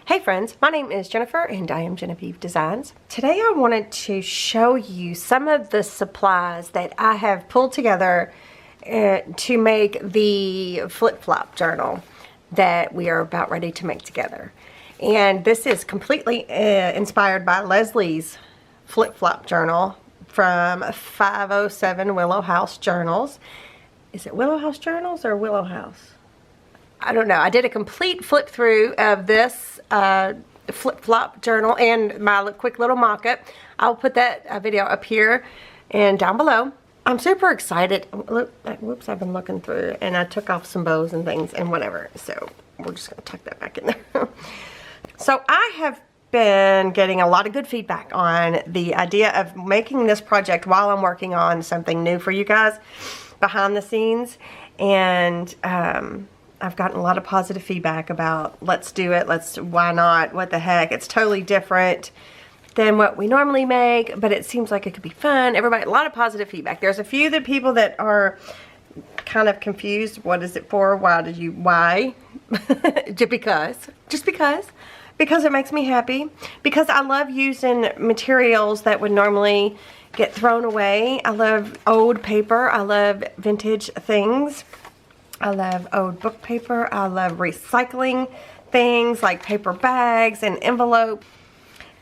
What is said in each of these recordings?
Hey friends, my name is Jennifer and I am Jenofeve Designs. Today I wanted to show you some of the supplies that I have pulled together to make the Flip Flop Journal that we are about ready to make together. And this is completely inspired by Leslie's Flip Flop Journal from 507 Willow House Journals. Is it Willow House Journals or Willow House? I don't know. I did a complete flip through of this Flip Flop Journal and my quick little mock-up. I'll put that video up here and down below. I'm super excited. Look, whoops, I've been looking through and I took off some bows and things and whatever. So we're just going to tuck that back in there. So I have been getting a lot of good feedback on the idea of making this project while I'm working on something new for you guys behind the scenes. And I've gotten a lot of positive feedback about let's do it, why not, what the heck, it's totally different than what we normally make, but it seems like it could be fun. Everybody, a lot of positive feedback. There's a few people that are kind of confused. What is it for? Why? Just because it makes me happy, because I love using materials that would normally get thrown away. I love old paper, I love vintage things. I love old book paper. I love recycling things like paper bags and envelopes.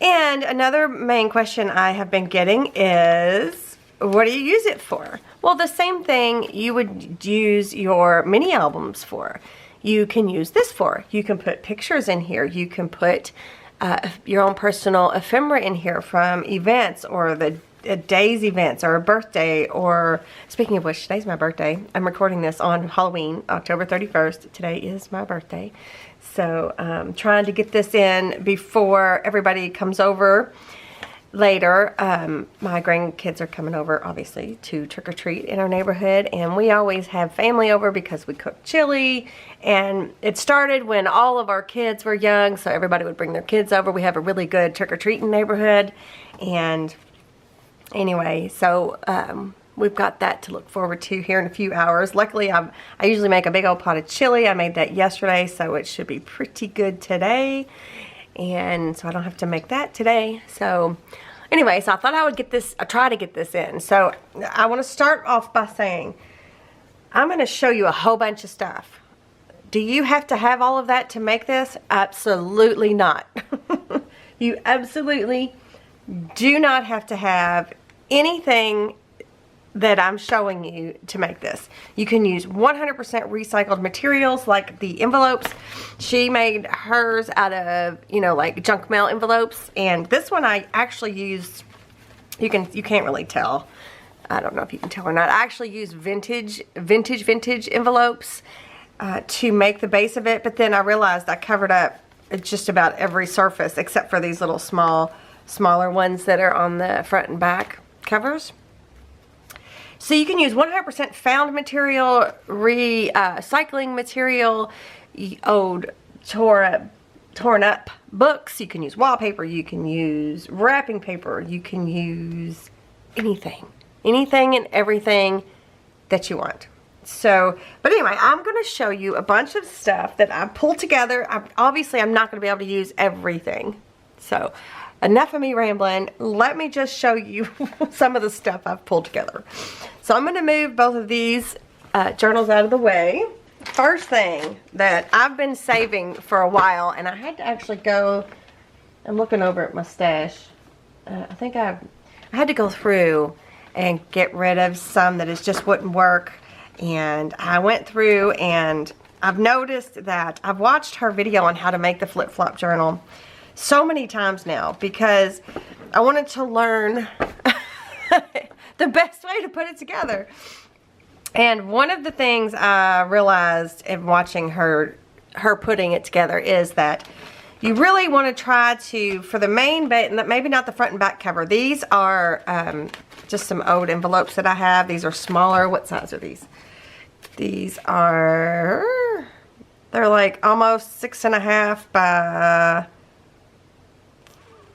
And another main question I have been getting is, what do you use it for? Well, the same thing you would use your mini albums for. You can use this for. You can put pictures in here. You can put your own personal ephemera in here from events or the a day's events or a birthday, or speaking of which, today's my birthday. I'm recording this on Halloween, October 31st. Today is my birthday. So trying to get this in before everybody comes over later. My grandkids are coming over, obviously, to trick-or-treat in our neighborhood, and we always have family over because we cook chili, and it started when all of our kids were young, so everybody would bring their kids over. We have a really good trick-or-treating neighborhood, and anyway, so we've got that to look forward to here in a few hours. Luckily, I usually make a big old pot of chili. I made that yesterday, so it should be pretty good today. And so I don't have to make that today. So anyway, so I thought I would try to get this in. So I want to start off by saying, I'm going to show you a whole bunch of stuff. Do you have to have all of that to make this? Absolutely not. You absolutely do not have to have anything that I'm showing you to make this. You can use 100% recycled materials like the envelopes. She made hers out of, like junk mail envelopes, and this one I actually used, you can't really tell. I don't know if you can tell or not. I actually used vintage envelopes to make the base of it, but then I realized I covered up just about every surface except for these little smaller ones that are on the front and back covers. So you can use 100% found material, recycling material, old torn up books. You can use wallpaper. You can use wrapping paper. You can use anything and everything that you want. So, but anyway, I'm going to show you a bunch of stuff that I pulled together. Obviously, I'm not going to be able to use everything. So, enough of me rambling. Let me just show you some of the stuff I've pulled together. So I'm going to move both of these journals out of the way. First thing that I've been saving for a while, and I had to actually go, I'm looking over at my stash. I think I had to go through and get rid of some that just wouldn't work. And I went through and I've noticed that I've watched her video on how to make the Flip Flop Journal so many times now because I wanted to learn the best way to put it together. And one of the things I realized in watching her putting it together is that you really want to try to, for the main, maybe not the front and back cover. These are just some old envelopes that I have. These are smaller. What size are these? These are, they're like almost 6.5 by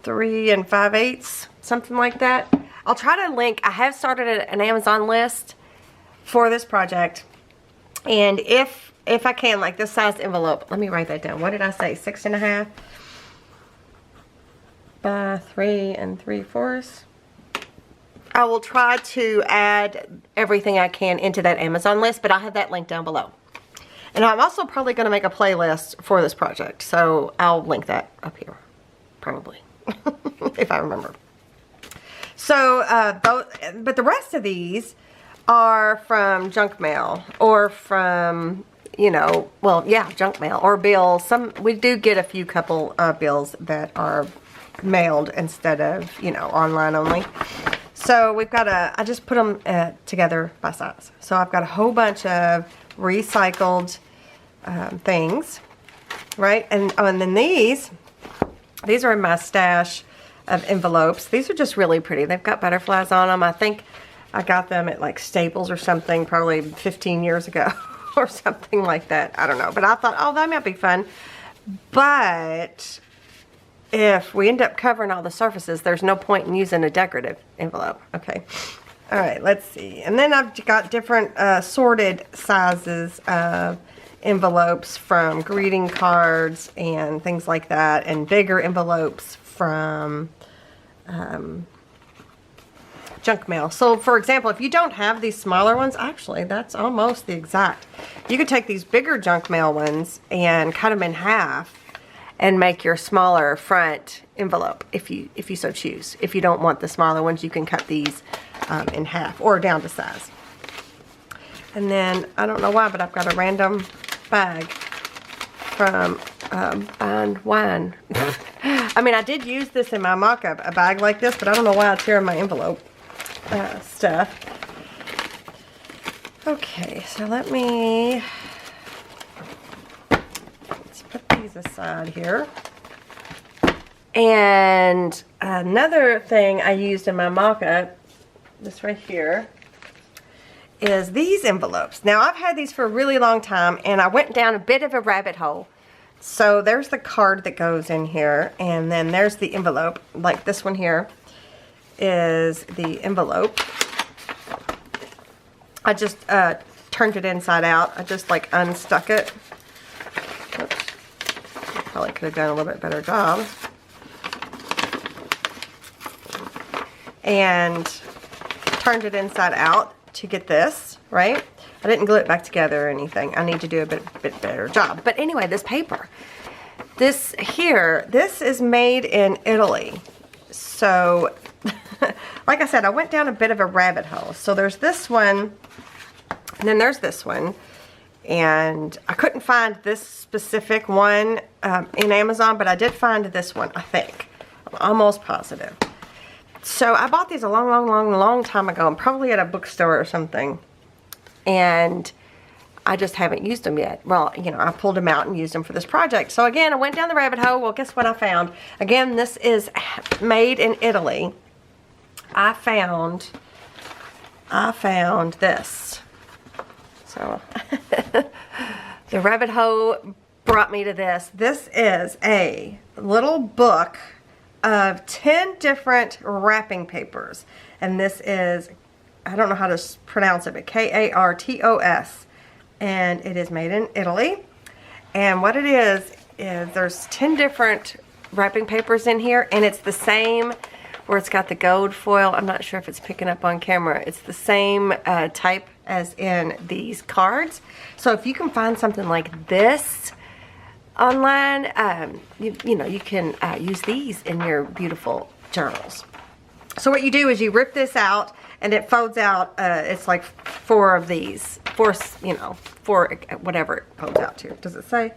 3 5/8, something like that. I'll try to link. I have started an Amazon list for this project, and if I can, like this size envelope, let me write that down. What did I say? 6.5. by 3 3/4. I will try to add everything I can into that Amazon list, but I'll have that link down below. And I'm also probably going to make a playlist for this project, so I'll link that up here, probably, if I remember. So, but the rest of these are from junk mail, or from, you know, well, yeah, junk mail, or bills. We do get a few couple bills that are mailed instead of, you know, online only. So we've got I just put them together by size. So I've got a whole bunch of recycled things, right? And then these are in my stash of envelopes. These are just really pretty. They've got butterflies on them. I think I got them at like Staples or something, probably 15 years ago or something like that. I don't know. But I thought, oh, that might be fun. But if we end up covering all the surfaces, there's no point in using a decorative envelope. Okay. All right, let's see. And then I've got different sorted sizes of envelopes, from greeting cards and things like that, and bigger envelopes from junk mail. So for example, if you don't have these smaller ones, actually that's almost the exact. You could take these bigger junk mail ones and cut them in half and make your smaller front envelope if you so choose. If you don't want the smaller ones, you can cut these in half or down to size. And then I don't know why, but I've got a random bag from Fine Wine. I mean, I did use this in my mock-up, a bag like this, but I don't know why it's here in my envelope stuff. Okay, so let's put these aside here. And another thing I used in my mock-up, this right here, is these envelopes. Now, I've had these for a really long time, and I went down a bit of a rabbit hole. So there's the card that goes in here, and then there's the envelope. Like this one here is the envelope. I just turned it inside out. I just like unstuck it. Oops. Probably could have done a little bit better job. And turned it inside out to get this, right? I didn't glue it back together or anything. I need to do a bit better job. But anyway, this paper. This here, this is made in Italy. So, like I said, I went down a bit of a rabbit hole. So there's this one, and then there's this one. And I couldn't find this specific one in Amazon, but I did find this one, I think. I'm almost positive. So I bought these a long time ago, and probably at a bookstore or something. And I just haven't used them yet. Well, you know, I pulled them out and used them for this project. So again, I went down the rabbit hole. Well, guess what I found? Again, this is made in Italy. I found this. So the rabbit hole brought me to this. This is a little book of 10 different wrapping papers. And this is, I don't know how to pronounce it, but K-A-R-T-O-S. And it is made in Italy. And what it is there's 10 different wrapping papers in here. And it's the same, where it's got the gold foil. I'm not sure if it's picking up on camera. It's the same type as in these cards. So if you can find something like this online, you know, you can use these in your beautiful journals. So what you do is you rip this out, and it folds out. It's like 4 of these, 4, you know, 4 whatever it folds out to. Does it say?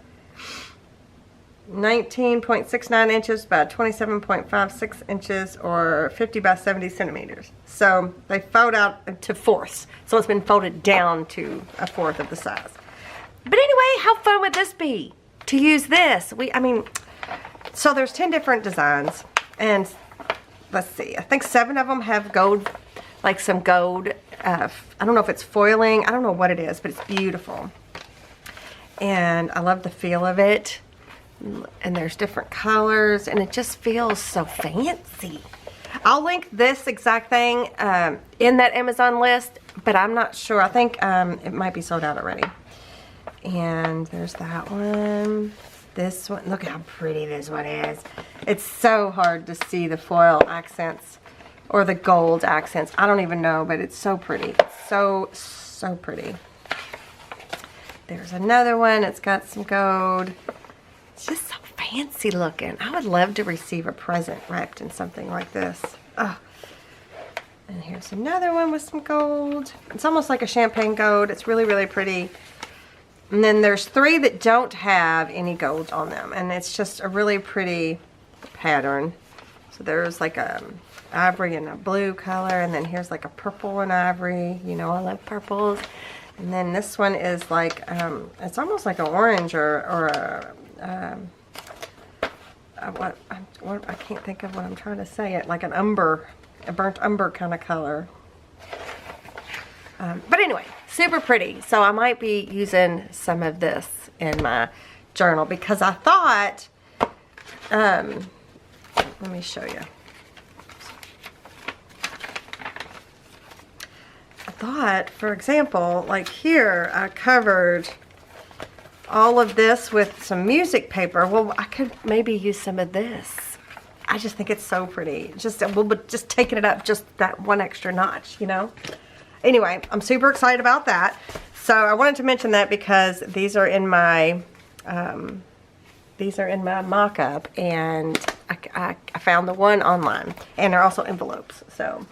19.69 inches by 27.56 inches, or 50 by 70 centimeters. So they fold out to fourths. So it's been folded down to a fourth of the size. But anyway, how fun would this be to use this? I mean, so there's 10 different designs, and let's see, I think 7 of them have gold, like some gold, I don't know if it's foiling, I don't know what it is, but it's beautiful. And I love the feel of it. And there's different colors, and it just feels so fancy. I'll link this exact thing in that Amazon list, but I'm not sure. I think it might be sold out already. And there's that one. this one. Look how pretty this one is. It's so hard to see the foil accents or the gold accents. I don't even know, but it's so pretty. It's so pretty. There's another one. It's got some gold. It's just so fancy looking. I would love to receive a present wrapped in something like this. Oh. And here's another one with some gold. It's almost like a champagne gold. It's really, really pretty. And then there's 3 that don't have any gold on them. And it's just a really pretty pattern. So there's like a ivory and a blue color. And then here's like a purple and ivory. You know, I love purples. And then this one is like, it's almost like an orange or a, I can't think of what I'm trying to say. It like an umber, a burnt umber kind of color. But anyway, super pretty. So I might be using some of this in my journal because I thought, let me show you. I thought, for example, like here, I covered all of this with some music paper. Well, I could maybe use some of this. I just think it's so pretty. Just taking it up just that one extra notch, you know? Anyway, I'm super excited about that. So I wanted to mention that because these are in my mock-up, and I found the one online, and they're also envelopes. So,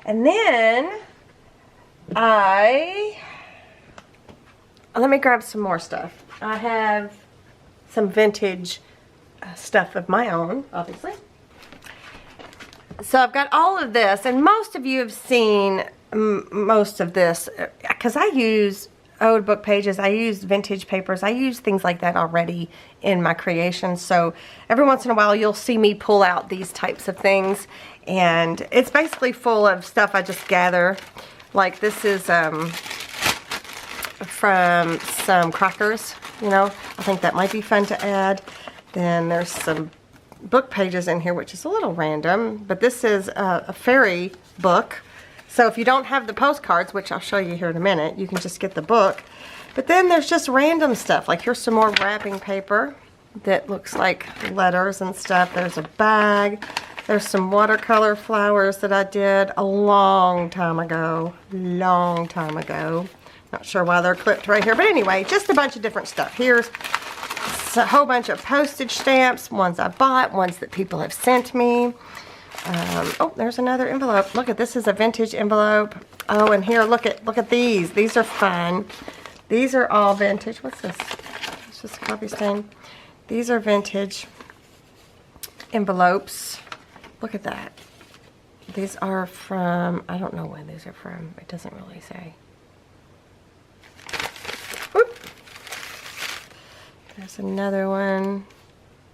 and then let me grab some more stuff. I have some vintage stuff of my own, obviously. So I've got all of this, and most of you have seen most of this because I use old book pages, I use vintage papers, I use things like that already in my creations. So every once in a while you'll see me pull out these types of things, and it's basically full of stuff I just gather. Like this is from some crackers, you know. I think that might be fun to add. Then there's some book pages in here, which is a little random, but this is a fairy book. So if you don't have the postcards, which I'll show you here in a minute, you can just get the book. But then there's just random stuff. Like here's some more wrapping paper that looks like letters and stuff. There's a bag. There's some watercolor flowers that I did a long time ago. Not sure why they're clipped right here, but anyway, just a bunch of different stuff. Here's a whole bunch of postage stamps, ones I bought, ones that people have sent me. Oh, there's another envelope. Look at this, is a vintage envelope. Oh, and here, look at these. These are fun. These are all vintage. What's this? It's just a coffee stain. These are vintage envelopes. Look at that. These are from, I don't know when these are from. It doesn't really say. Whoop. There's another one.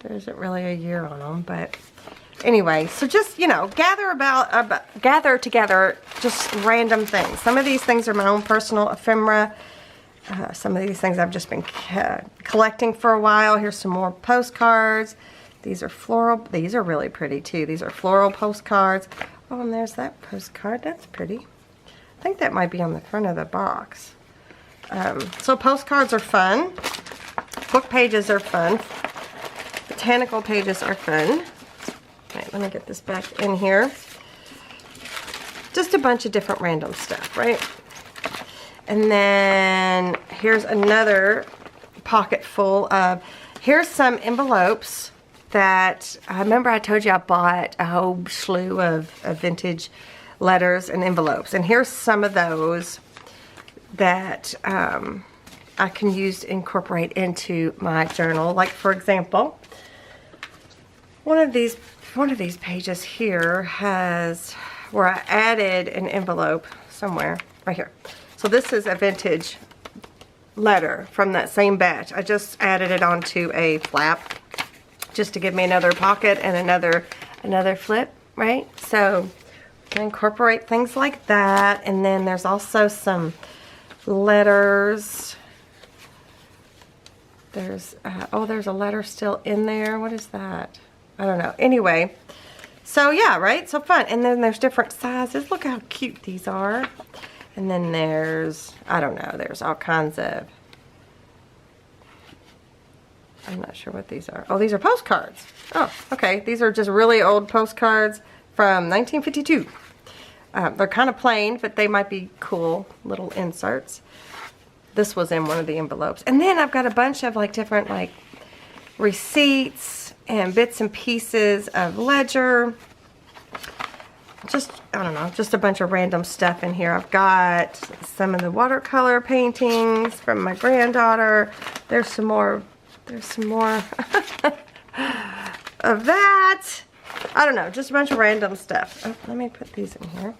There isn't really a year on them, but anyway, so just, you know, gather together just random things. Some of these things are my own personal ephemera. Some of these things I've just been collecting for a while. Here's some more postcards. These are floral. These are really pretty too. These are floral postcards. Oh, and there's that postcard. That's pretty. I think that might be on the front of the box. So postcards are fun. Book pages are fun. Botanical pages are fun. Alright, let me get this back in here. Just a bunch of different random stuff, right? And then here's another pocket full of, here's some envelopes that, I remember I told you I bought a whole slew of vintage letters and envelopes. And here's some of those that I can use to incorporate into my journal. Like for example, one of these pages here has where I added an envelope somewhere right here. So this is a vintage letter from that same batch. I just added it onto a flap just to give me another pocket and another flip, right? So I can incorporate things like that. And then there's also some letters. There's there's a letter still in there. What is that? I don't know. Anyway, so yeah, right? So fun. And then there's different sizes. Look how cute these are. And then there's, I don't know, there's all kinds of I'm not sure what these are. Oh, these are postcards. Oh, okay. These are just really old postcards from 1952. They're kind of plain, but they might be cool little inserts. This was in one of the envelopes. And then I've got a bunch of like different like receipts and bits and pieces of ledger. Just, I don't know, just a bunch of random stuff in here. I've got some of the watercolor paintings from my granddaughter. There's some more of that. I don't know, just a bunch of random stuff. Oh, let me put these in here.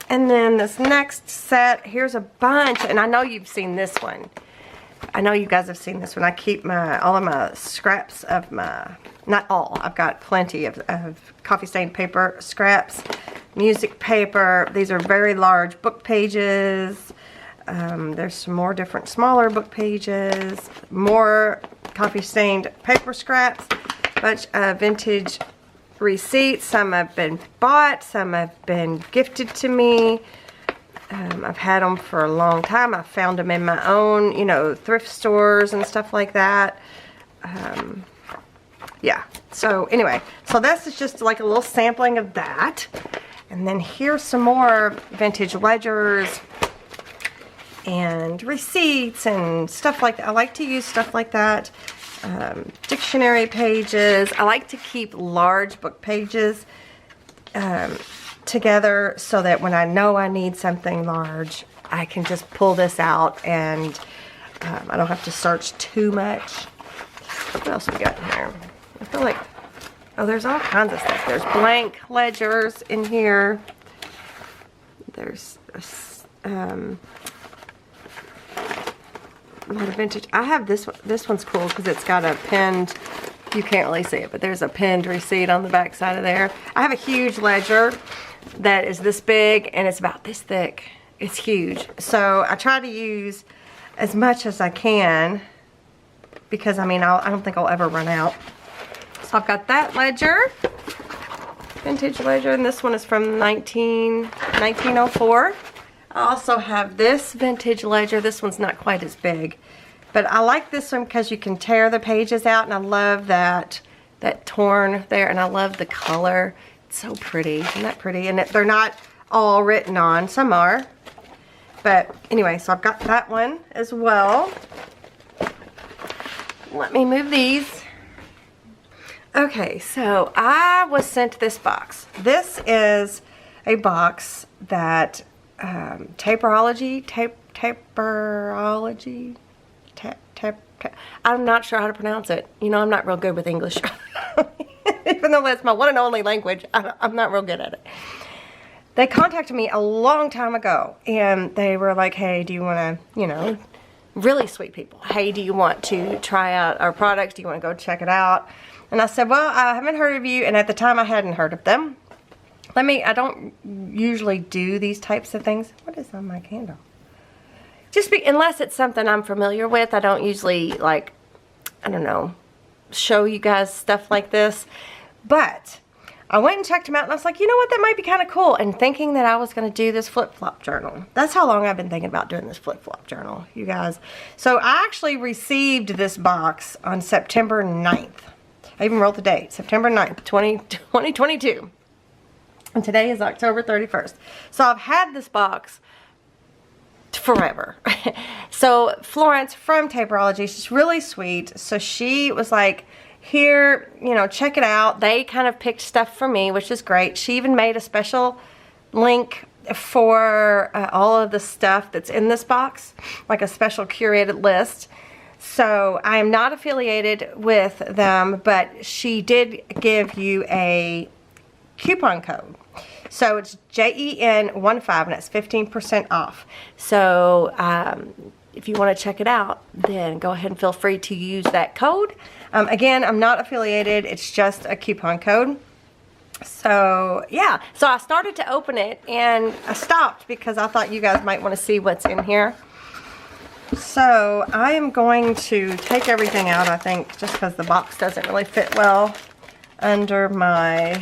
And then this next set, here's a bunch, and I know you've seen this one. I know you guys have seen this one. I keep all of my scraps of my, not all, I've got plenty of coffee stained paper scraps, music paper. These are very large book pages. There's some more different smaller book pages, more coffee stained paper scraps, a bunch of vintage receipts. Some have been bought, some have been gifted to me. I've had them for a long time. I found them in my own, you know, thrift stores and stuff like that. Yeah, so anyway, so this is just like a little sampling of that. And then here's some more vintage ledgers and receipts and stuff like that. I like to use stuff like that. Dictionary pages. I like to keep large book pages together so that when I know I need something large, I can just pull this out and I don't have to search too much. What else we got in here? I feel like, oh, there's all kinds of stuff. There's blank ledgers in here. There's a lot of vintage. I have this one. This one's cool because it's got a pinned, you can't really see it, but there's a pinned receipt on the back side of there. I have a huge ledger that is this big and it's about this thick. It's huge. So I try to use as much as I can because I mean, I don't think I'll ever run out. So I've got that ledger, vintage ledger, and this one is from 1904. I also have this vintage ledger. This one's not quite as big, but I like this one because you can tear the pages out, and I love that torn there, and I love the color. It's so pretty. Isn't that pretty? And they're not all written on. Some are. But anyway, so I've got that one as well. Let me move these. Okay, so I was sent this box. This is a box that Taperlogy, I'm not sure how to pronounce it. You know, I'm not real good with English. Even though that's my one and only language, I'm not real good at it. They contacted me a long time ago, and they were like, hey, do you want to, you know, really sweet people. Hey, do you want to try out our products? Do you want to go check it out? And I said, well, I haven't heard of you, and at the time I hadn't heard of them. I don't usually do these types of things. What is on my candle? Unless it's something I'm familiar with, I don't usually, like, I don't know, show you guys stuff like this. But I went and checked them out, and I was like, you know what, that might be kind of cool. And thinking that I was going to do this flip-flop journal. That's how long I've been thinking about doing this flip-flop journal, you guys. So I actually received this box on September 9th. I even wrote the date, September 9th, 2022. And today is October 31st. So I've had this box forever. So Florence from Taperlogy, she's really sweet. So she was like, here, you know, check it out. They kind of picked stuff for me, which is great. She even made a special link for all of the stuff that's in this box, like a special curated list. So I am not affiliated with them, but she did give you a coupon code. So it's JEN15, and it's 15% off. So if you want to check it out, then go ahead and feel free to use that code. Again, I'm not affiliated. It's just a coupon code. So yeah, so I started to open it, and I stopped because I thought you guys might want to see what's in here. So I am going to take everything out, I think, just because the box doesn't really fit well under my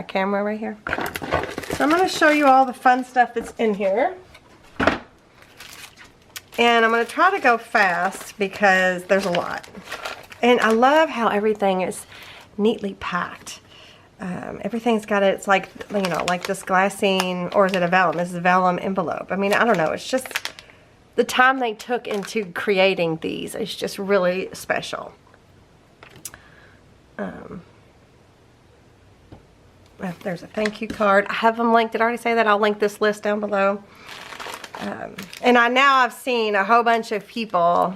camera right here. So I'm going to show you all the fun stuff that's in here. And I'm going to try to go fast because there's a lot. And I love how everything is neatly packed. Everything's got it's like, you know, like this glassine, or is it a vellum? This is a vellum envelope. I mean, I don't know. It's just the time they took into creating these is just really special. There's a thank you card. I have them linked. Did I already say that? I'll link this list down below. And I've seen a whole bunch of people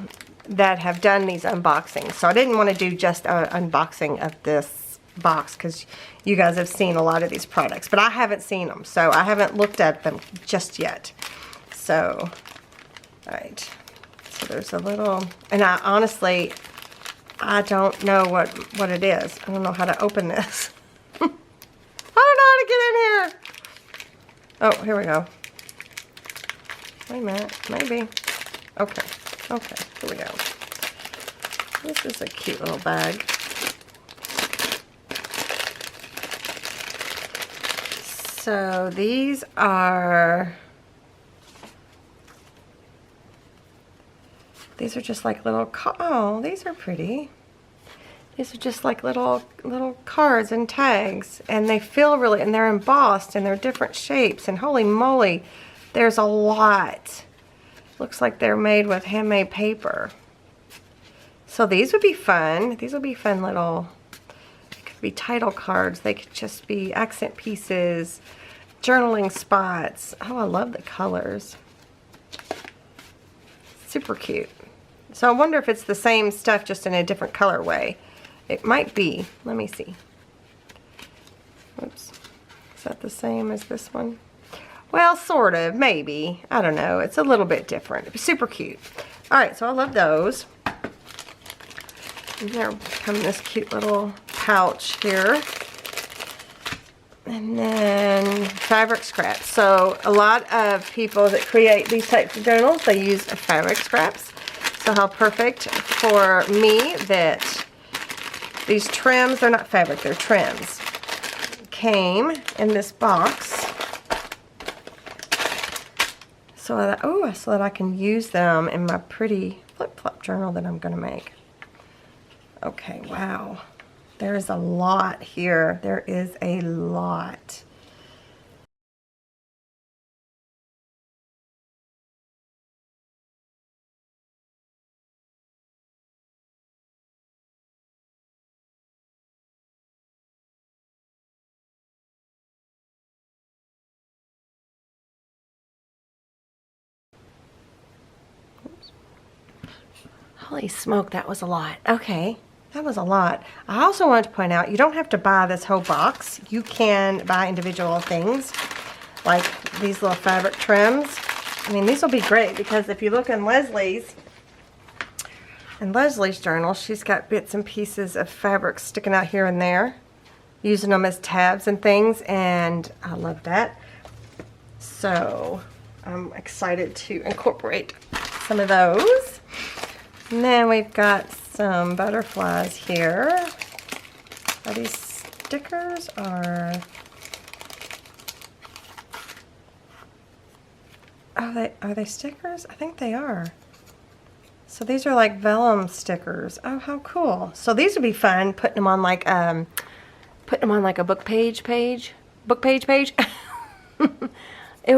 that have done these unboxings. So I didn't want to do just an unboxing of this box because you guys have seen a lot of these products. But I haven't seen them. So I haven't looked at them just yet. So, alright. So there's a little, and I honestly, I don't know what it is. I don't know how to open this. I don't know how to get in here. Oh, here we go. Wait a minute, maybe. Okay, here we go. This is a cute little bag. So these are just like little, oh, these are pretty. These are just like little cards and tags, and they feel really, and they're embossed, and they're different shapes, and holy moly, there's a lot. Looks like they're made with handmade paper. So these would be fun. These would be fun little, they could be title cards. They could just be accent pieces, journaling spots. Oh, I love the colors. Super cute. So I wonder if it's the same stuff just in a different colorway. It might be. Let me see. Oops. Is that the same as this one? Well, sort of. Maybe. I don't know. It's a little bit different. Super cute. Alright, so I love those. And there come this cute little pouch here. And then fabric scraps. So a lot of people that create these types of journals, they use fabric scraps. So how perfect for me that these trims, they're not fabric, they're trims, came in this box so that I can use them in my pretty Flip Flop journal that I'm going to make. Okay, wow. There's a lot here. There is a lot. Holy smoke, that was a lot. Okay, that was a lot. I also wanted to point out, you don't have to buy this whole box. You can buy individual things, like these little fabric trims. I mean, these will be great because if you look in Leslie's journal, she's got bits and pieces of fabric sticking out here and there, using them as tabs and things, and I love that. So I'm excited to incorporate some of those. And then we've got some butterflies here. Are these stickers or... Oh, are they stickers? I think they are. So these are like vellum stickers. Oh, how cool. So these would be fun, putting them on like a book page. It would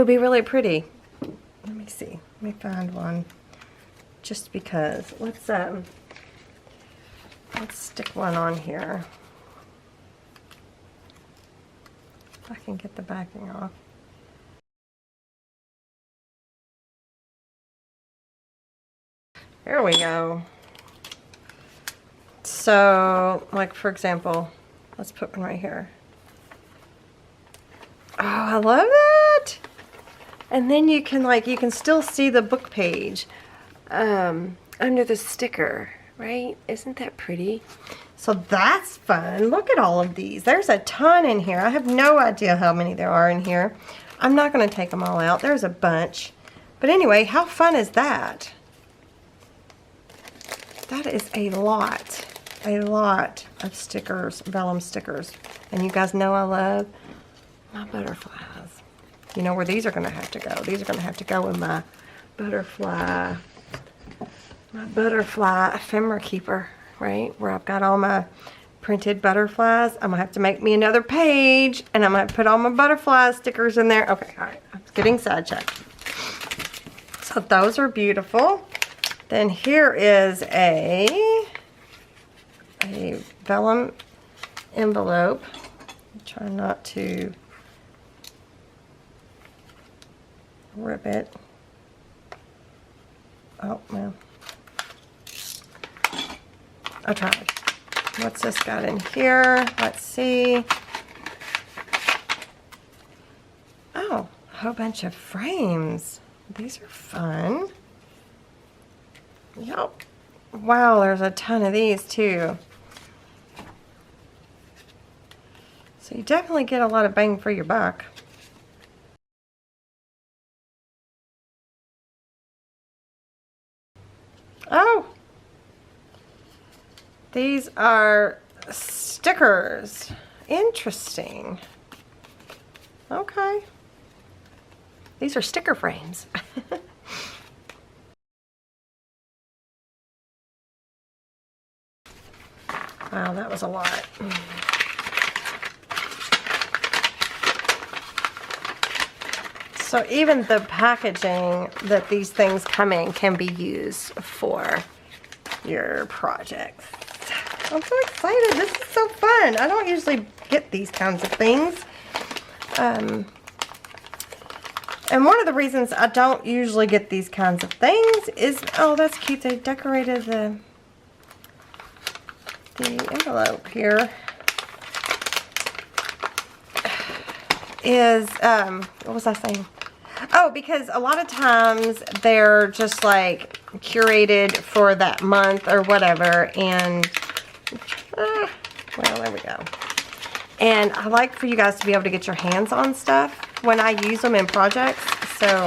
be really pretty. Let me see. Let me find one. Just because. Let's stick one on here. If I can get the backing off. There we go. So, like for example, let's put one right here. Oh, I love that! And then you can still see the book page under the sticker, right? Isn't that pretty? So that's fun. Look at all of these. There's a ton in here. I have no idea how many there are in here. I'm not going to take them all out. There's a bunch. But anyway, how fun is that? That is a lot of stickers, vellum stickers. And you guys know I love my butterflies. You know where these are going to have to go. These are going to have to go in my butterfly my butterfly ephemera keeper, right? Where I've got all my printed butterflies. I'm gonna have to make me another page and I'm gonna put all my butterfly stickers in there. Okay, all right, I'm getting sidetracked. So those are beautiful. Then here is a vellum envelope. Try not to rip it. Oh, well. I tried. What's this got in here? Let's see. Oh, a whole bunch of frames. These are fun. Yep. Wow, there's a ton of these too. So you definitely get a lot of bang for your buck. Oh, these are stickers. Interesting. Okay. These are sticker frames. Wow, that was a lot. So even the packaging that these things come in can be used for your projects. I'm so excited. This is so fun. I don't usually get these kinds of things. And one of the reasons I don't usually get these kinds of things is, oh, that's cute. They decorated the envelope here. Is, what was I saying? Oh, because a lot of times they're just like curated for that month or whatever, and well, there we go. And I like for you guys to be able to get your hands on stuff when I use them in projects. So,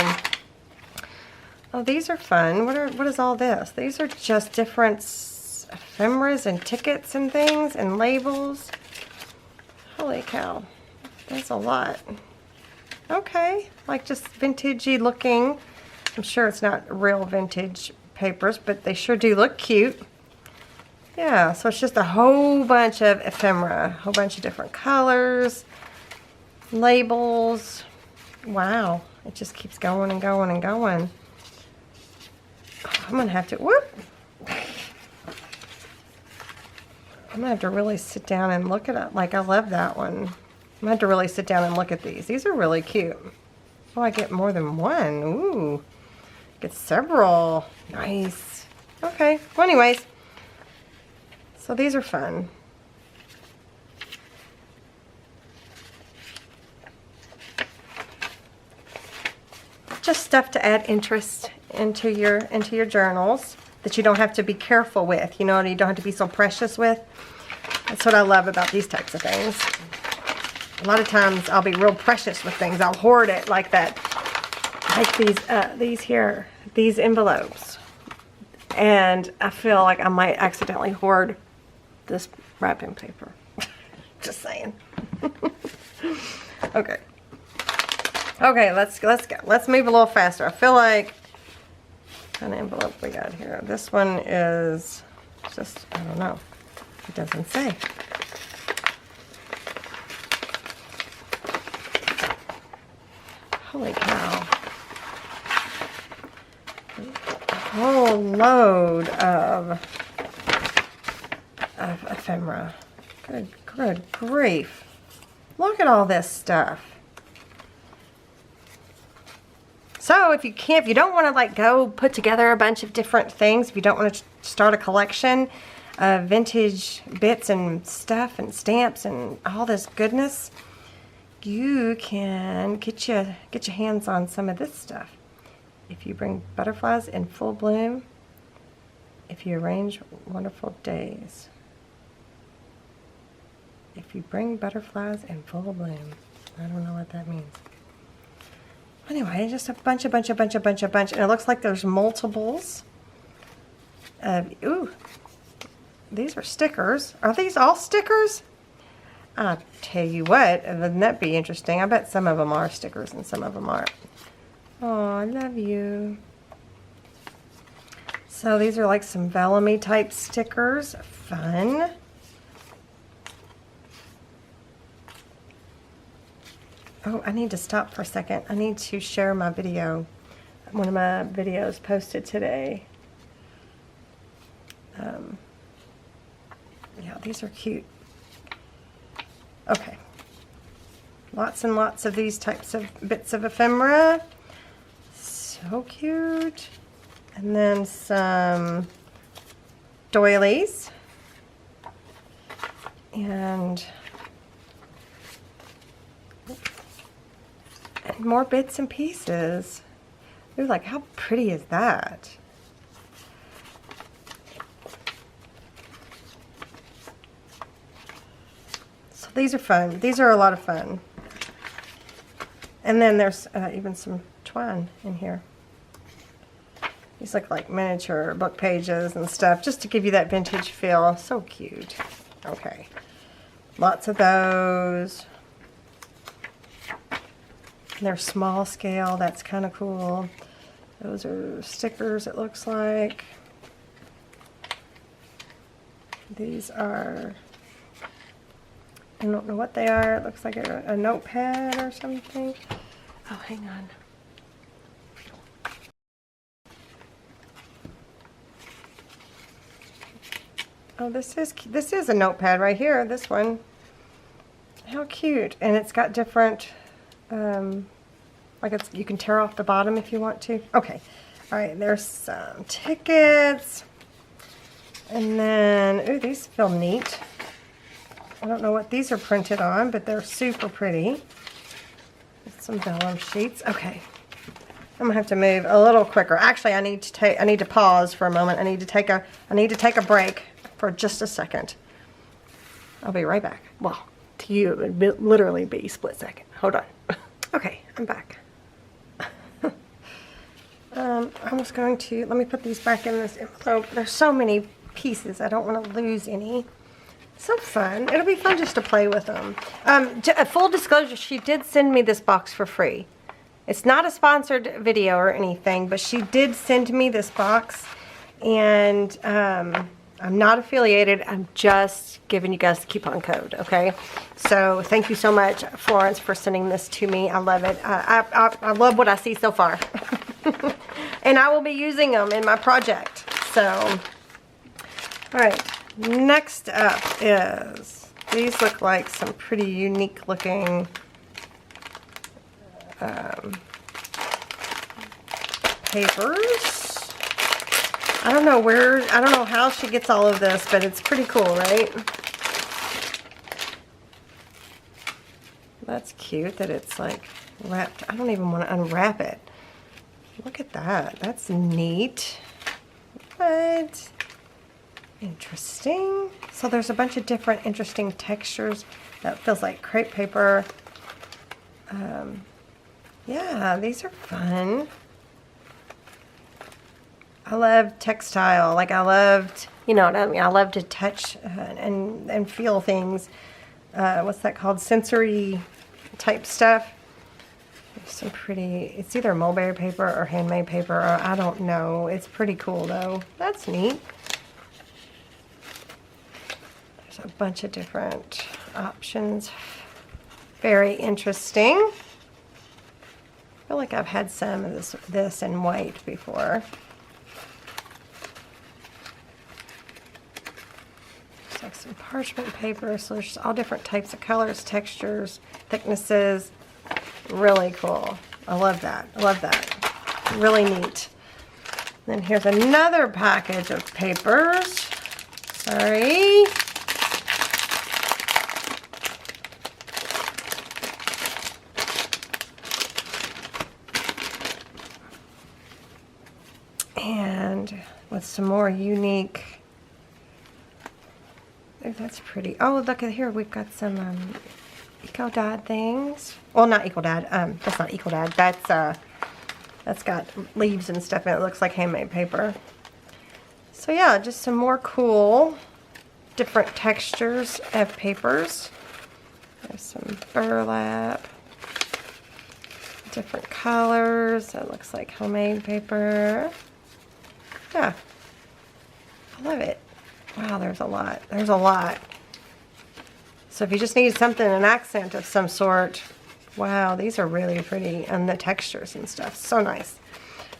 oh, these are fun. What is all this? These are just different ephemeras and tickets and things and labels. Holy cow, that's a lot. Okay, like just vintagey looking. I'm sure it's not real vintage papers, but they sure do look cute. Yeah, so it's just a whole bunch of ephemera, a whole bunch of different colors, labels. Wow, it just keeps going and going and going. I'm gonna have to, whoop. I'm gonna have to really sit down and look at it. Like, I love that one. I'm gonna have to really sit down and look at these. These are really cute. Oh, I get more than one. Ooh, get several. Nice. Okay, well anyways, so these are fun. Just stuff to add interest into your journals that you don't have to be careful with, you know, and you don't have to be so precious with. That's what I love about these types of things. A lot of times I'll be real precious with things. I'll hoard it like that. Like these envelopes. And I feel like I might accidentally hoard this wrapping paper. Just saying. Okay. Okay, let's go. Let's move a little faster. I feel like, what kind of envelope we got here? This one is just, I don't know. It doesn't say. Holy cow. A whole load of ephemera. Good grief. Look at all this stuff. So if you don't want to like go put together a bunch of different things, if you don't want to start a collection of vintage bits and stuff and stamps and all this goodness, you can get your hands on some of this stuff. If you bring butterflies in full bloom, if you arrange wonderful days. If you bring butterflies in full bloom. I don't know what that means. Anyway, just a bunch, and it looks like there's multiples. Ooh, these are stickers. Are these all stickers? I'll tell you what, wouldn't that be interesting? I bet some of them are stickers and some of them aren't. Oh, I love you. So these are like some vellum-y type stickers. Fun. Oh, I need to stop for a second. I need to share my video. One of my videos posted today. Yeah, these are cute. Okay. Lots and lots of these types of bits of ephemera. So cute. And then some doilies. And more bits and pieces. Ooh, like how pretty is that? So these are fun. These are a lot of fun. And then there's even some twine in here. These look like miniature book pages and stuff, just to give you that vintage feel. So cute. Okay. Lots of those. They're small scale. That's kind of cool. Those are stickers, it looks like. These are, I don't know what they are. It looks like a notepad or something. Oh, hang on. Oh, this is a notepad right here, this one. How cute. And it's got different, like you can tear off the bottom if you want to. Okay. All right, there's some tickets. And then, ooh, these feel neat. I don't know what these are printed on, but they're super pretty. Some vellum sheets. Okay. I'm gonna have to move a little quicker. Actually, I need to pause for a moment. I need to take a break for just a second. I'll be right back. Well, to you, it would literally be a split second. Hold on. Okay, I'm back. I was going to, let me put these back in this envelope. There's so many pieces. I don't want to lose any. So fun. It'll be fun just to play with them. Full disclosure, she did send me this box for free. It's not a sponsored video or anything, but she did send me this box, and I'm not affiliated. I'm just giving you guys the coupon code, okay? So thank you so much, Florence, for sending this to me. I love it. I love what I see so far. And I will be using them in my project. So, all right. Next up is, these look like some pretty unique looking papers. I don't know how she gets all of this, but it's pretty cool, right? That's cute that it's like wrapped. I don't even want to unwrap it. Look at that. That's neat. What? Interesting. So there's a bunch of different interesting textures. That feels like crepe paper. Yeah, these are fun. I love textile. Like I loved, you know what I mean? I love to touch and feel things. What's that called? Sensory type stuff. There's some pretty, it's either mulberry paper or handmade paper, or I don't know. It's pretty cool though. That's neat. There's a bunch of different options. Very interesting. I feel like I've had some of this in white before. It's like some parchment paper, so there's all different types of colors, textures, thicknesses. Really cool. I love that. I love that. Really neat. Then here's another package of papers. Sorry. And with some more unique. Oh, that's pretty. Oh, look at here. We've got some Eco Dad things. Well, not Eco Dad. That's not Eco Dad. That's got leaves and stuff in it. It looks like handmade paper. So yeah, just some more cool, different textures of papers. There's some burlap, different colors. That looks like homemade paper. Yeah, I love it. Wow, there's a lot. There's a lot. So if you just need something, an accent of some sort, wow, these are really pretty. And the textures and stuff, so nice.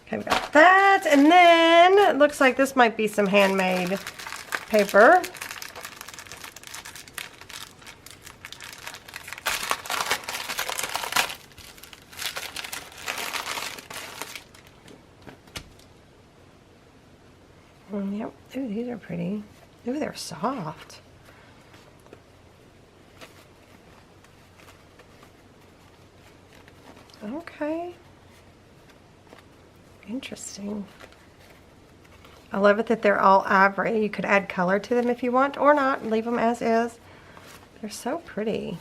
Okay, we got that. And then it looks like this might be some handmade paper. Yep. Ooh, these are pretty. Ooh, they're soft. Okay. Interesting. I love it that they're all ivory. You could add color to them if you want, or not. Leave them as is. They're so pretty.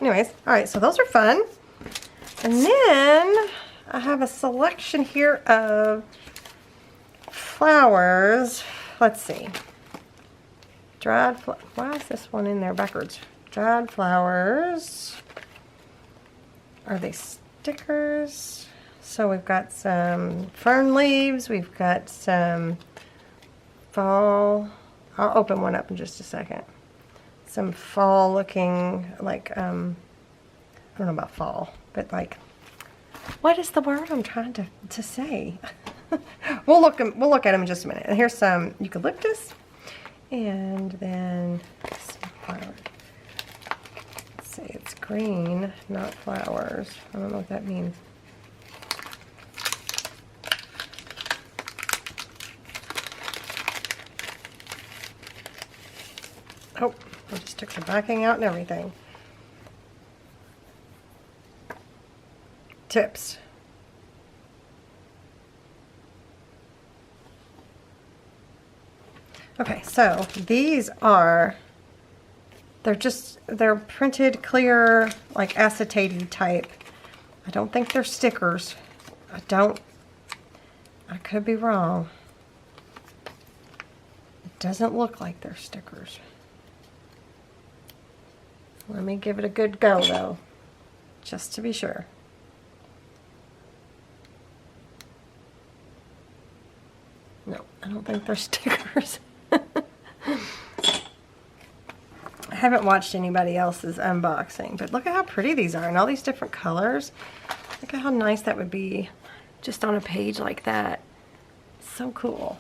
Anyways, all right, so those are fun. And then I have a selection here of flowers. Let's see. Why is this one in there backwards? Dried flowers. Are they stickers? So we've got some fern leaves. We've got some fall. I'll open one up in just a second. Some fall looking, like, I don't know about fall, but like, what is the word I'm trying to say? We'll look at them in just a minute. And here's some eucalyptus, and then some flowers. Let's see, it's green, not flowers. I don't know what that means. Oh, I just took the backing out and everything. Tips. Okay, so these are, they're printed clear, like acetate-y type. I don't think they're stickers. I could be wrong. It doesn't look like they're stickers. Let me give it a good go though, just to be sure. No, I don't think they're stickers. I haven't watched anybody else's unboxing, but look at how pretty these are, and all these different colors. Look at how nice that would be just on a page like that. So cool.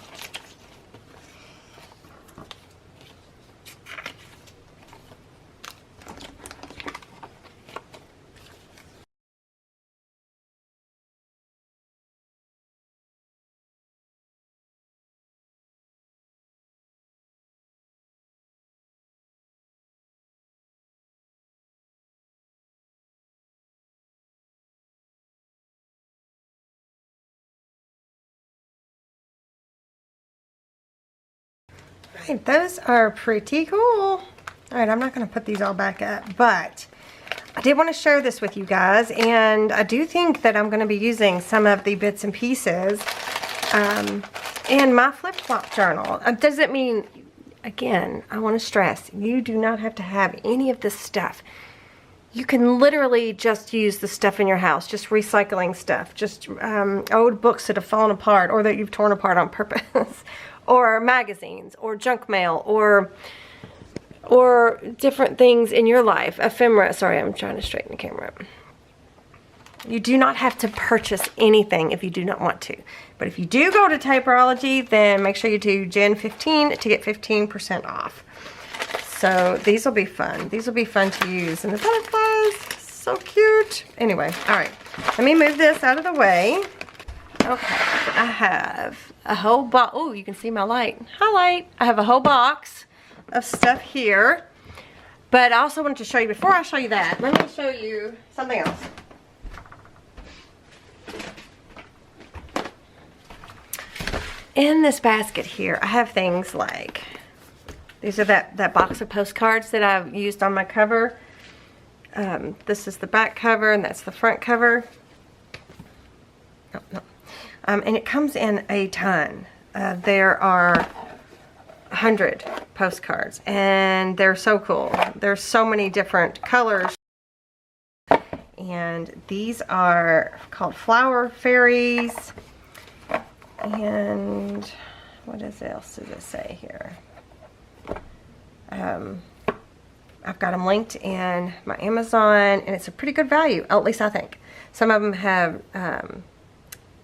Right, those are pretty cool. All right, I'm not going to put these all back up, but I did want to share this with you guys, and I do think that I'm going to be using some of the bits and pieces in my Flip Flop Journal. Doesn't mean, again, I want to stress, you do not have to have any of this stuff. You can literally just use the stuff in your house, just recycling stuff, just old books that have fallen apart or that you've torn apart on purpose, or magazines, or junk mail, or different things in your life, ephemera. Sorry, I'm trying to straighten the camera up. You do not have to purchase anything if you do not want to. But if you do go to Taperlogy, then make sure you do Gen15 to get 15% off. So these will be fun. These will be fun to use. And the butterflies, so cute. Anyway, all right. Let me move this out of the way. Okay, I have a whole box. Oh, you can see my light. Hi, light. I have a whole box of stuff here. But I also wanted to show you, before I show you that, let me show you something else. In this basket here, I have things like, these are that box of postcards that I've used on my cover. This is the back cover, and that's the front cover. No. And it comes in a ton. There are 100 postcards, and they're so cool. There's so many different colors. And these are called Flower Fairies. And what else does it say here? I've got them linked in my Amazon, and it's a pretty good value, at least I think. Some of them have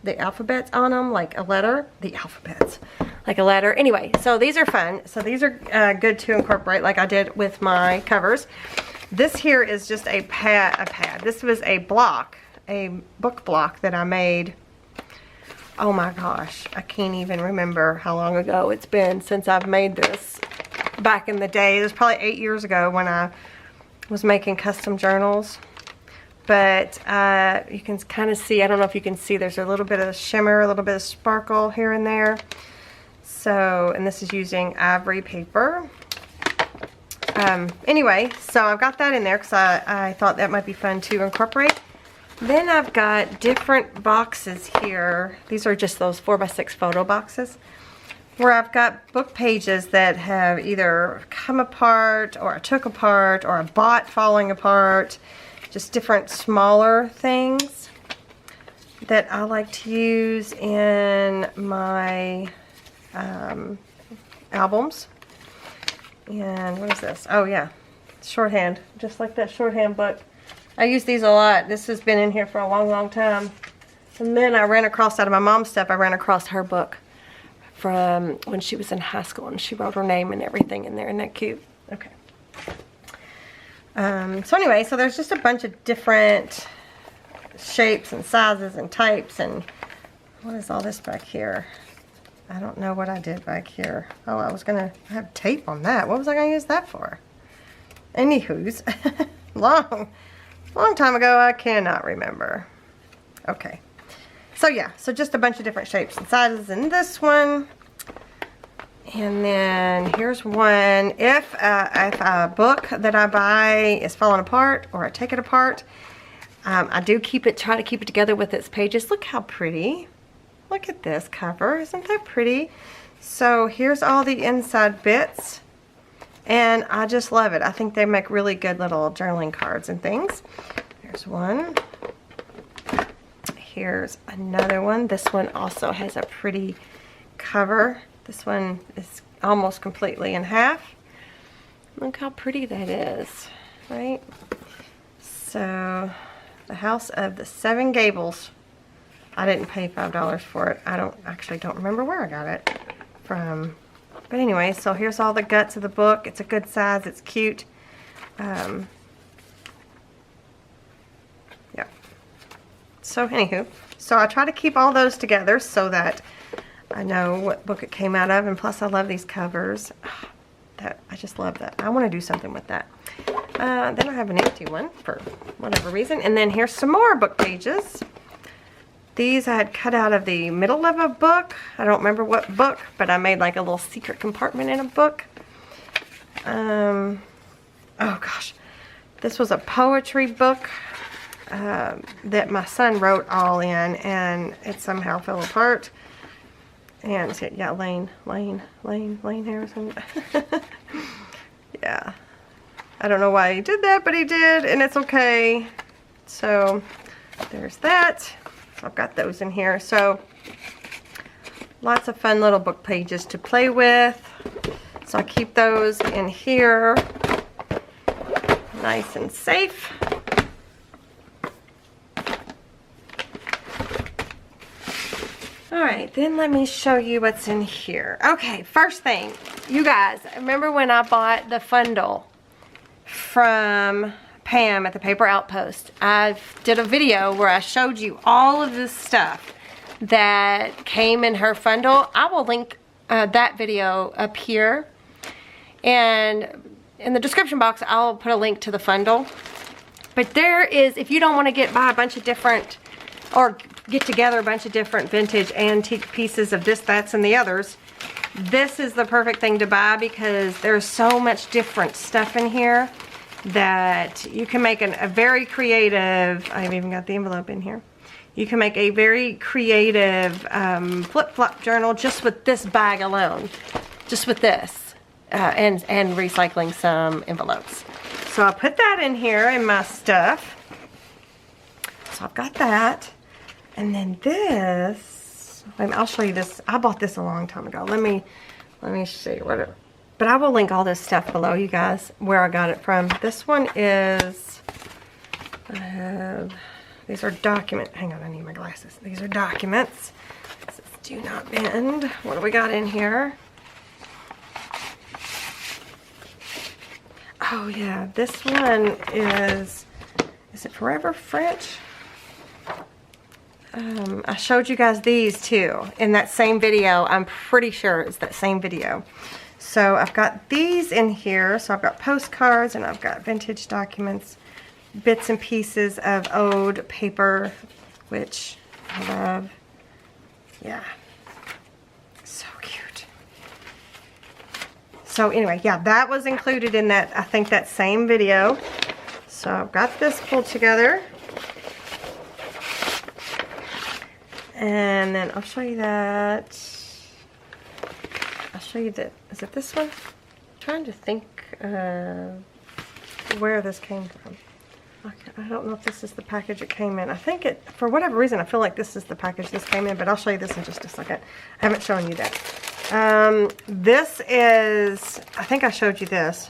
the alphabets on them, like a letter. The alphabets, like a letter. Anyway, so these are fun. So these are good to incorporate, like I did with my covers. This here is just a pad. This was a block, a book block that I made. Oh my gosh, I can't even remember how long ago it's been since I've made this. Back in the day, it was probably 8 years ago when I was making custom journals. But you can kind of see, I don't know if you can see, there's a little bit of shimmer, a little bit of sparkle here and there. So, and this is using ivory paper. Anyway, so I've got that in there because I thought that might be fun to incorporate. Then I've got different boxes here. These are just those 4x6 photo boxes, where I've got book pages that have either come apart, or I took apart, or I bought falling apart. Just different smaller things that I like to use in my albums. And what is this? Oh yeah, shorthand, just like that shorthand book. I use these a lot. This has been in here for a long time. And then I ran across, out of my mom's stuff, I ran across her book from when she was in high school, and she wrote her name and everything in there. Isn't that cute? Okay. So anyway, so there's just a bunch of different shapes and sizes and types. And what is all this back here? I don't know what I did back here. Oh, I was gonna have tape on that. What was I gonna use that for? Anywho's, long time ago, I cannot remember. Okay. So yeah, so just a bunch of different shapes and sizes in this one. And then here's one. If a book that I buy is falling apart, or I take it apart, I do try to keep it together with its pages. Look how pretty. Look at this cover. Isn't that pretty? So here's all the inside bits. And I just love it. I think they make really good little journaling cards and things. Here's one. Here's another one. This one also has a pretty cover. This one is almost completely in half. Look how pretty that is, right? So, The House of the Seven Gables. I didn't pay $5 for it. I actually don't remember where I got it from. But anyway, so here's all the guts of the book. It's a good size. It's cute. Yeah. So anywho, so I try to keep all those together so that I know what book it came out of. And plus, I love these covers. I just love that. I want to do something with that. Then I have an empty one for whatever reason. And then here's some more book pages. These I had cut out of the middle of a book. I don't remember what book, but I made like a little secret compartment in a book. Oh gosh. This was a poetry book that my son wrote all in, and it somehow fell apart. And it's, yeah, Lane Harrison. Yeah. I don't know why he did that, but he did, and it's okay. So there's that. I've got those in here. So lots of fun little book pages to play with. So I keep those in here nice and safe. Alright, then let me show you what's in here. Okay, first thing, you guys, remember when I bought the Fundle from Pam at the Paper Outpost? I did a video where I showed you all of this stuff that came in her Fundle. I will link that video up here, and in the description box I'll put a link to the Fundle. But there is, if you don't want to buy a bunch of different, or get together a bunch of different vintage antique pieces of this, that's, and the others, this is the perfect thing to buy, because there's so much different stuff in here that you can make a very creative, I've even got the envelope in here, you can make a very creative Flip Flop Journal just with this bag alone, just with this, and recycling some envelopes. So I'll put that in here in my stuff. So I've got that. And then this, I'll show you this. I bought this a long time ago. Let me see what. But I will link all this stuff below, you guys, where I got it from. This one is, these are document. Hang on, I need my glasses. These are documents. This is do not bend. What do we got in here? Oh yeah, this one is it Forever French? I showed you guys these too in that same video. I'm pretty sure it's that same video. So I've got these in here. So I've got postcards and I've got vintage documents, bits and pieces of old paper, which I love. Yeah, so cute. So anyway, yeah, that was included in that, I think, that same video. So I've got this pulled together. And then I'll show you that. I'll show you that. Is it this one? I'm trying to think where this came from. I don't know if this is the package it came in. I think it, for whatever reason, I feel like this is the package this came in, but I'll show you this in just a second. I haven't shown you that. This is, I think I showed you this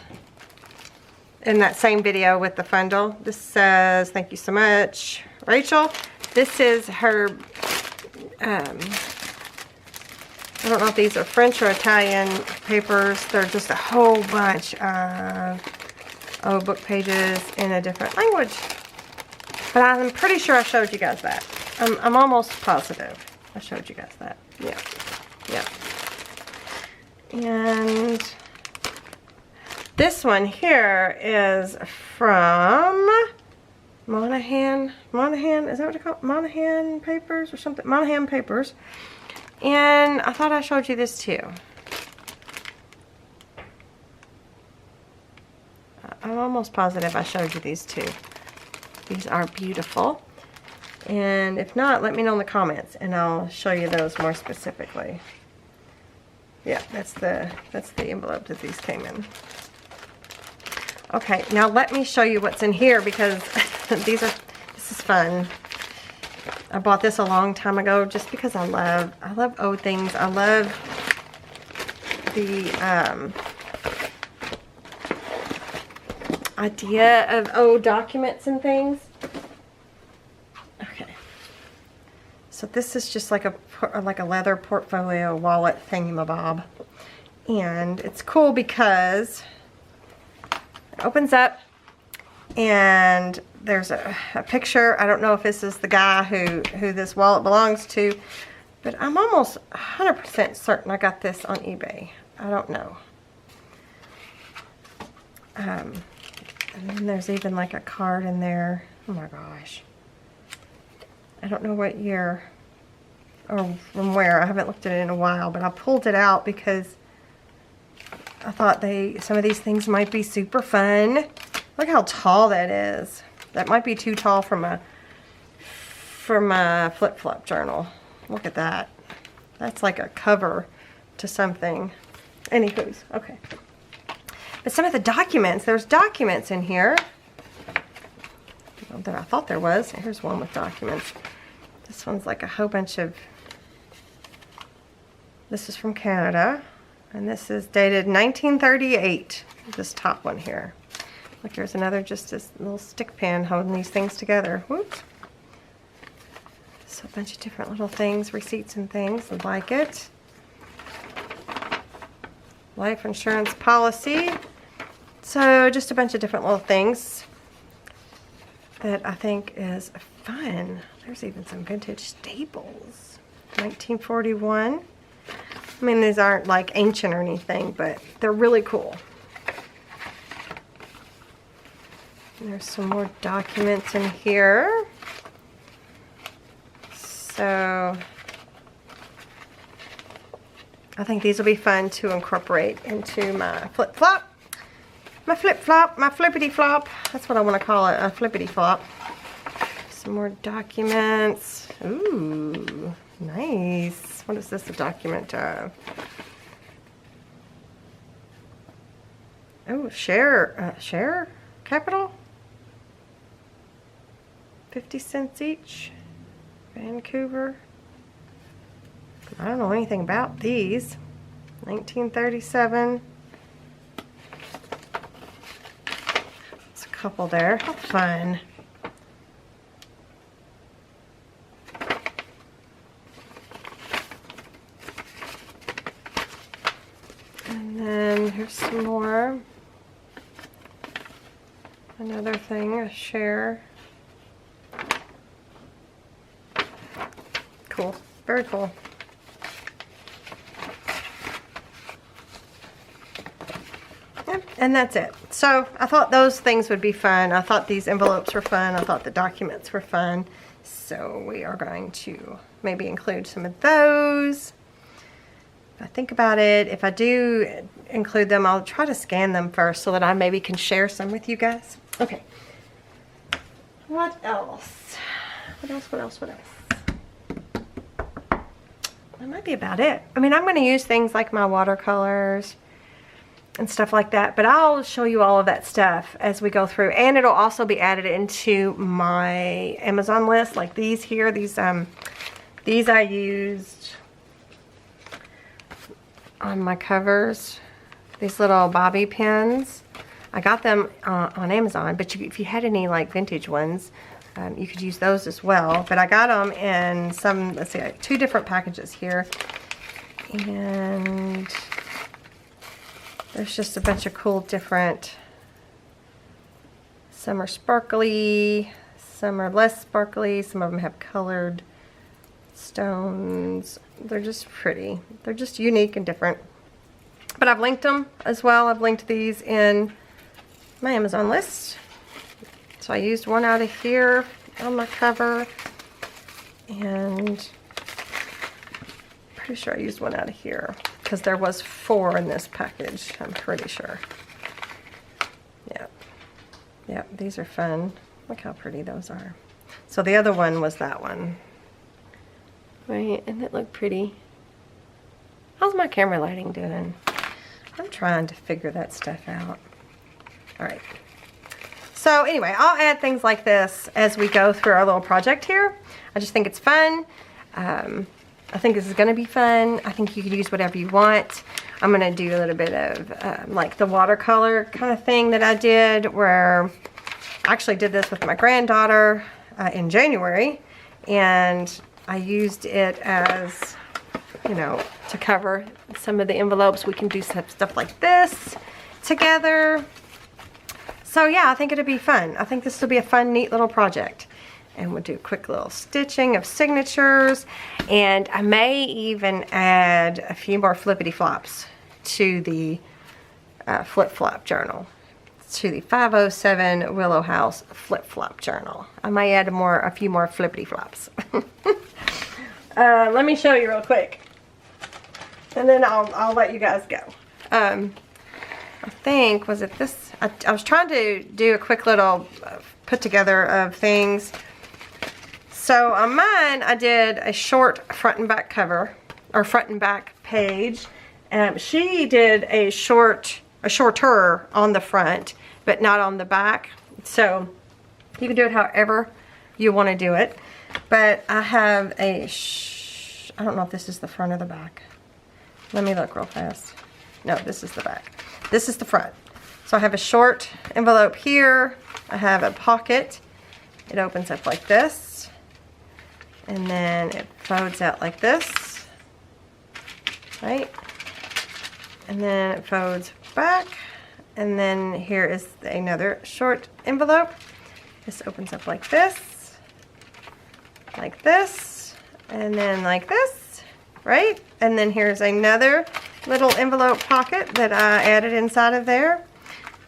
in that same video with the Fundle. This says, thank you so much, Rachel. This is her, I don't know if these are French or Italian papers. They're just a whole bunch of book pages in a different language. But I'm pretty sure I showed you guys that. I'm almost positive I showed you guys that. Yeah. Yeah. And this one here is from Monahan, is that what they call it? Monahan Papers or something? Monahan Papers. And I thought I showed you this too. I'm almost positive I showed you these two. These are beautiful. And if not, let me know in the comments and I'll show you those more specifically. Yeah, that's the envelope that these came in. Okay, now let me show you what's in here because this is fun. I bought this a long time ago just because I love old things. I love the idea of old documents and things. Okay. So this is just like a leather portfolio wallet thingamabob. And it's cool because it opens up and there's a picture. I don't know if this is the guy who this wallet belongs to, but I'm almost 100% certain I got this on eBay. I don't know. And then there's even like a card in there. Oh my gosh. I don't know what year or from where. I haven't looked at it in a while, but I pulled it out because I thought some of these things might be super fun. Look how tall that is. That might be too tall for my Flippy Flop Journal. Look at that. That's like a cover to something. Anywho's, okay. But some of the documents, there's documents in here that I thought there was. Here's one with documents. This one's like a whole bunch of, this is from Canada, and this is dated 1938, this top one here. Look, there's another, just this little stick pin holding these things together. Whoops. So a bunch of different little things, receipts and things. I like it. Life insurance policy. So just a bunch of different little things that I think is fun. There's even some vintage staples. 1941. I mean, these aren't like ancient or anything, but they're really cool. And there's some more documents in here. So I think these will be fun to incorporate into my flip flop. My flip flop, my flippity flop. That's what I want to call it, a flippity flop. Some more documents. Ooh, nice. What is this a document of? Oh, share capital? 50 cents each. Vancouver. I don't know anything about these. 1937. There's a couple there. How fun. And then here's some more. Another thing, a share. Cool. Very cool. Yep, and that's it. So I thought those things would be fun. I thought these envelopes were fun. I thought the documents were fun. So we are going to maybe include some of those. If I think about it, if I do include them, I'll try to scan them first so that I maybe can share some with you guys. Okay. What else? What else? What else? What else? That might be about it. I mean, I'm going to use things like my watercolors and stuff like that, but I'll show you all of that stuff as we go through, and it'll also be added into my Amazon list, like these here. These I used on my covers. These little bobby pins. I got them on Amazon, but if you had any like vintage ones, you could use those as well. But I got them in some, let's see, like 2 different packages here. And there's just a bunch of cool different, some are sparkly, some are less sparkly, some of them have colored stones. They're just pretty. They're just unique and different. But I've linked them as well. I've linked these in my Amazon list. So I used one out of here on my cover, and pretty sure I used one out of here because there was 4 in this package, I'm pretty sure. Yep, these are fun. Look how pretty those are. So the other one was that one. Right, and it looked pretty. How's my camera lighting doing? I'm trying to figure that stuff out. All right. So anyway, I'll add things like this as we go through our little project here. I just think it's fun. I think this is going to be fun. I think you can use whatever you want. I'm going to do a little bit of like the watercolor kind of thing that I did, where I actually did this with my granddaughter in January, and I used it as, you know, to cover some of the envelopes. We can do stuff like this together. So yeah, I think it'll be fun. I think this will be a fun, neat little project. And we'll do a quick little stitching of signatures. And I may even add a few more flippity flops to the Flip Flop Journal. To the 507 Willow House Flip Flop Journal. I may add a few more flippity flops. Let me show you real quick. And then I'll let you guys go. I think, was it this? I was trying to do a quick little put together of things. So on mine, I did a short front and back cover, or front and back page. She did a shorter on the front, but not on the back. So you can do it however you want to do it. But I have I don't know if this is the front or the back. Let me look real fast. No, this is the back. This is the front. So I have a short envelope here. I have a pocket. It opens up like this. And then it folds out like this. Right? And then it folds back. And then here is another short envelope. This opens up like this. Like this. And then like this. Right? And then here's another little envelope pocket that I added inside of there.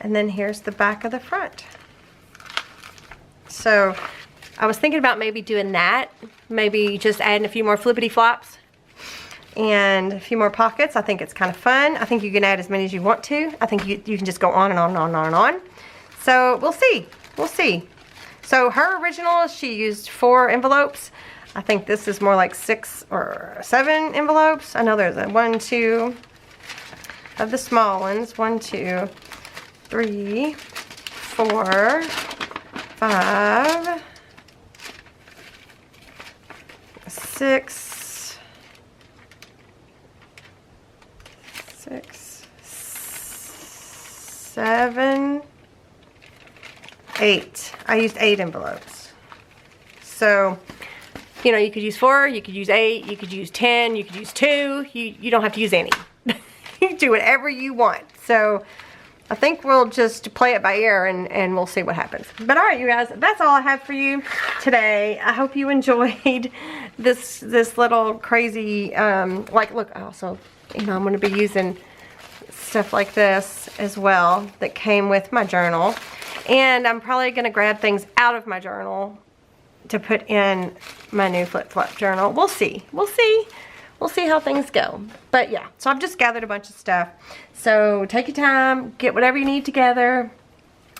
And then here's the back of the front. So I was thinking about maybe doing that. Maybe just adding a few more flippity flops and a few more pockets. I think it's kind of fun. I think you can add as many as you want to. I think you can just go on and on and on and on and on. So we'll see. We'll see. So her original, she used 4 envelopes. I think this is more like 6 or 7 envelopes. I know there's a 1, 2 of the small ones. 1, 2, 3, 4, 5, 6, 7, 8. I used 8 envelopes. So, you know, you could use 4, you could use 8, you could use 10, you could use 2. You don't have to use any. You can do whatever you want. So, I think we'll just play it by ear and we'll see what happens. But alright, you guys, that's all I have for you today. I hope you enjoyed this little crazy, like, look, also, you know, I'm going to be using stuff like this as well that came with my journal. And I'm probably going to grab things out of my journal to put in my new Flip Flop journal. We'll see. We'll see. We'll see how things go. But yeah, so I've just gathered a bunch of stuff. So take your time, get whatever you need together,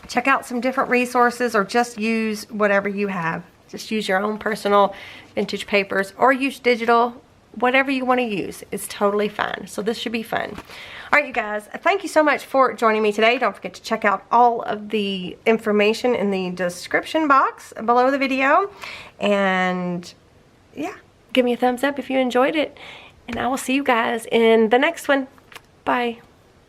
check out some different resources, or just use whatever you have. Just use your own personal vintage papers or use digital. Whatever you want to use is totally fine. So this should be fun. All right, you guys, thank you so much for joining me today. Don't forget to check out all of the information in the description box below the video. And yeah, give me a thumbs up if you enjoyed it. And I will see you guys in the next one. Bye.